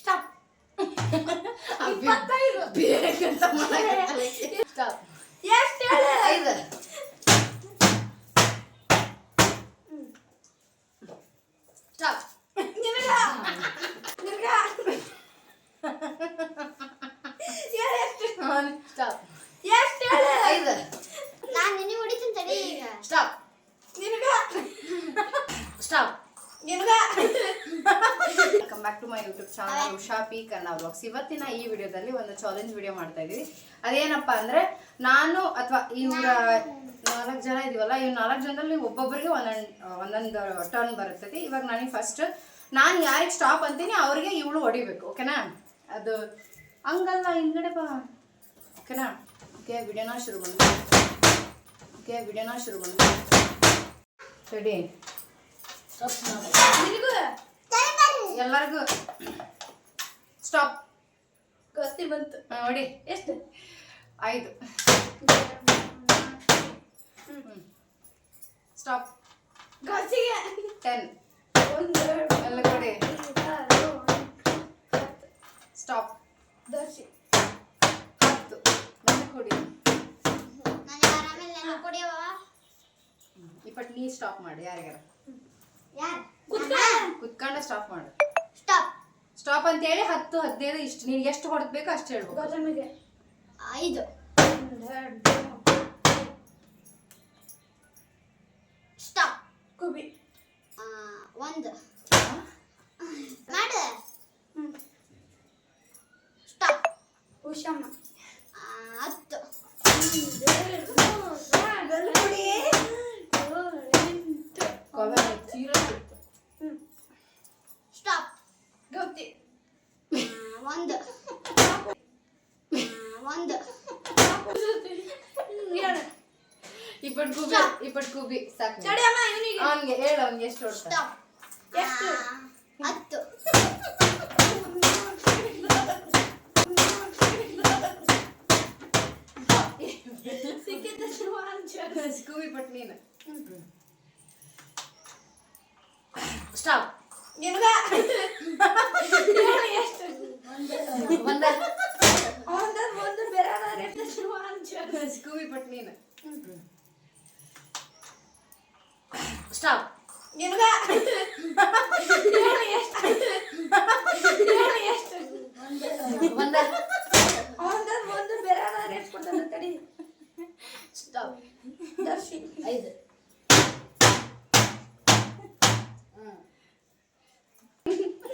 Stop. 25 ಬೇಕಂತ stop. ಎಷ್ಟು ಹೇಳು? 5 ಸ್ಟಾಪ್. ನಿನಗ ನಿನಗ ಹೇಳು ಎಷ್ಟು? ಸ್ಟಾಪ್. ಎಷ್ಟು ಹೇಳು? 5 ನಾನು ನಿನಗೆ ಹೊಡಿತೀನಿ ತಡಿ ಈಗ. ಸ್ಟಾಪ್. ನಿನಗ ಸ್ಟಾಪ್. ನಿನಗ welcome back to my YouTube channel Usha P Kannada vlogs. ಇವತ್ತಿನ ಈ ವಿಡಿಯೋದಲ್ಲಿ ಒಂದು ಚಾಲೆಂಜ್ ವಿಡಿಯೋ ಮಾಡ್ತಾ ಇದೀವಿ. ಅದೇನಪ್ಪ ಅಂದ್ರೆ ನಾನು ಅಥವಾ ಇವ್ರ 4 ಜನ ಇದೀವಲ್ಲ, ಇವ್ 4 ಜನದಲ್ಲಿ ಒಬ್ಬೊಬ್ಬರಿಗೆ ಒಂದೊಂದು ಟರ್ನ್ ಬರ್ತೈತಿ. ಇವಾಗ ನನಗೆ ಫಸ್ಟ್ ನಾನು ಯಾರಿಗೆ ಸ್ಟಾಪ್ ಅಂತೀನಿ ಅವ್ರಿಗೆ ಇವಳು ಹೊಡಿಬೇಕು, ಓಕೆನಾ? ಅದು ಹಂಗಲ್ಲ, ಹಿಂದ್ಗಡೆ ಬಾ, ಓಕೆನಾ? ಓಕೆ, ವಿಡಿಯೋನ ಶುರು ಮಾಡೋಣ. ರೆಡಿ? ನಿನಗೂ ಎಲ್ಲರಿಗೂ ಸ್ಟಾಪ್. ಗೊತ್ತಿ ಬಂತು. ನೋಡಿ, ಎಷ್ಟು? 5 ಸ್ಟಾಪ್. ಗೊತ್ತಿಗೆ 10 ಎಲ್ಲ ಕೊಡಿ. ಸ್ಟಾಪ್. ದರ್ಶಿ 10 ಮತ್ತೆ ಕೊಡಿ. ನನಗೆ ಆರಾಮೇಲೆ ನೆನಪು ಕೊಡಿಯವ. ಇಪ್ಪತ್ತು ನೀ ಸ್ಟಾಪ್ ಮಾಡಿ. ಯಾರಿಗಾರ ಯಾರು? ಕುತ್ಕೊಂಡೆ ಸ್ಟಾಪ್ ಮಾಡು. ಸ್ಟಾಪ್. ಸ್ಟಾಪ್ ಅಂತ ಹೇಳಿ 10 15 ಇಷ್ಟು ನಿನ್ಗೆ ಎಷ್ಟು ಹೊಡೆದ್ಬೇಕು ಅಷ್ಟು ಹೇಳ್ಬೇಕು. ಗೌತಮಿಗೆ 5 ಸ್ಟಾಪ್. ಕುಬಿ 1 ಮಾಡು. ಸ್ಟಾಪ್. ಉಷಮ್ಮ 10 ಸ್ಟಾಪ್. ಗೌತಿ 1 ಹೇಳು. ಇಪ್ಪತ್ತು ಕೂಬಿ ಸಾಕು. ಚಡಿ ಅಮ್ಮ ಇವನಿಗೆ ಅವನಿಗೆ ಹೇಳು, ಅವನಿಗೆ ಎಷ್ಟು ಹೊಡ್ತ? ಸ್ಟಾಪ್. ಎಷ್ಟು? 10 ಸಿಕ್ಕಿದ್ದಷ್ಟು ವಾಂಚ. ಕೂಬಿ ಪಟ್ ನೀನು. ಸ್ಟಾಪ್. ನಿನಗ ಹೇಳು ಎಷ್ಟು? ಒಂದು ಬೇರೆ ಎಷ್ಟು ವಾಂಚ. ಕೂಬಿ ಪಟ್ ನೀನು. ಸ್ಟಾಪ್. ನಿನಗ ಹೇಳು ಎಷ್ಟು? ಹೇಳು ಎಷ್ಟು? ಒಂದು ಬೇರೆ ಎಷ್ಟು ಕೊಡ್ತಾನೆ ತಡಿ. ಸ್ಟಾಪ್. ದರ್ಶಿ 5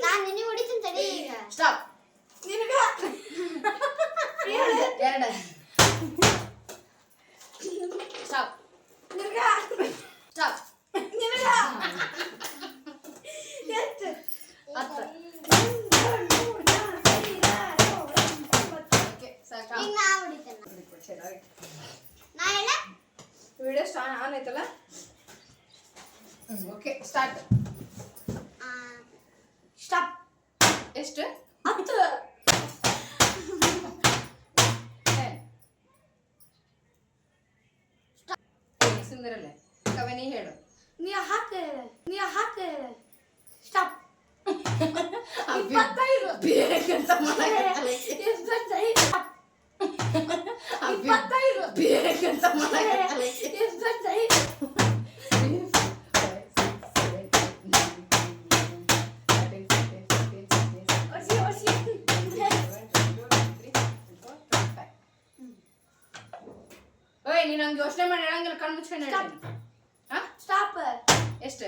ನಾನು ನಿನಗೆ ಹೊಡಿತೀನಿ ತಡಿ ಈಗ. ಸ್ಟಾಪ್. ನಿನಗ ಹೇಳು. 2 ಸ್ಟಾಪ್. ನಿನಗ ಸ್ಟಾಪ್. ನಿನಗ ಎಷ್ಟು? 10 ಓಕೆ ಸಾಕು. ಈಗ ನಾ ಹೊಡಿತೇನೆ. ನಾ ಹೇಳ. ವಿಡಿಯೋ ಸ್ಟಾರ್ಟ್ ಆನ್ ಆಯ್ತಲ್ಲ? Okay start. ಸ್ಟಾಪ್. ಎಷ್ಟು? 10 ಸುಂದರಲ್ಲೇ ಕವೆ ನೀ ಹೇಳು. ನೀ ಹಾಕ ಸ್ಟಾಪ್. 25 ಬೇಕಂತ ಮಾಡಕ್ಕೆ 25 ಬೇಕಂತ ಮಾಡಕ್ಕೆ ಓಯ್, ನೀನು ಹಂಗೆ ಯೋಚನೆ ಮಾಡಿ ಹೇಳಂಗಿಲ್ಲ, ಕಣ್ಣು ಮುಚ್ಕೊಂಡು ಹೇಳಿ. ಸ್ಟಾಪ್. ಎಷ್ಟು?